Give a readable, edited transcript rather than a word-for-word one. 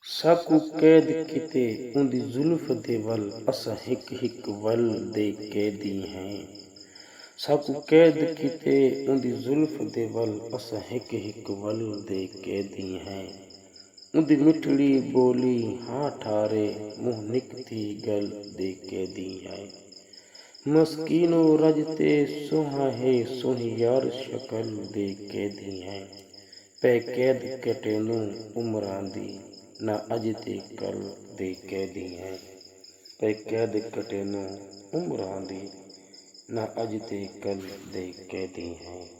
ਸਾਕੂ ਕੈਦ ਕਿਤੇ ਉਹਦੀ ਜ਼ੁਲਫ ਦੇ ਵੱਲ ਅਸਾਂ ਹਿੱਕ ਹਿੱਕ ਵੱਲ ਦੇ ਕੈਦੀ ਹੈ। ਸਾਕੂ ਕੈਦ ਕਿਤੇ ਉਹਦੀ ਜ਼ੁਲਫ ਦੇ ਵੱਲ ਅਸਾਂ ਹਿੱਕ ਹਿੱਕ ਵੱਲ ਦੇ ਕੈਦੀ ਹੈ। ਉਹਦੀ ਮਿੱਠੜੀ ਬੋਲੀ ਹਾਂ ਠਾਰੇ ਮੂੰਹ ਨਿਕਤੀ ਗੱਲ ਦੇ ਕੈਦੀ ਹੈ। ਮਸਕੀਨੋ ਰਜ ਤੇ ਸੋਹਾ ਹੈ ਸੋਹਣੀ ਯਾਰ ਸ਼ਕਲ ਦੇ ਕੈਦੀ ਹੈ। ਪੈ ਕੈਦ ਕਟੇ ਨੂੰ ਉਮਰਾਂ ਦੀ ਨਾ ਅੱਜ ਤੇ ਕੱਲ ਦੇ ਕੈਦੀ ਹੈ। ਪੈ ਕੈਦ ਕਟੇ ਨੂੰ ਉਮਰਾਂ ਦੀ ਨਾ ਅੱਜ ਤੇ ਕੱਲ ਦੇ ਕੈਦੀ ਹੈ।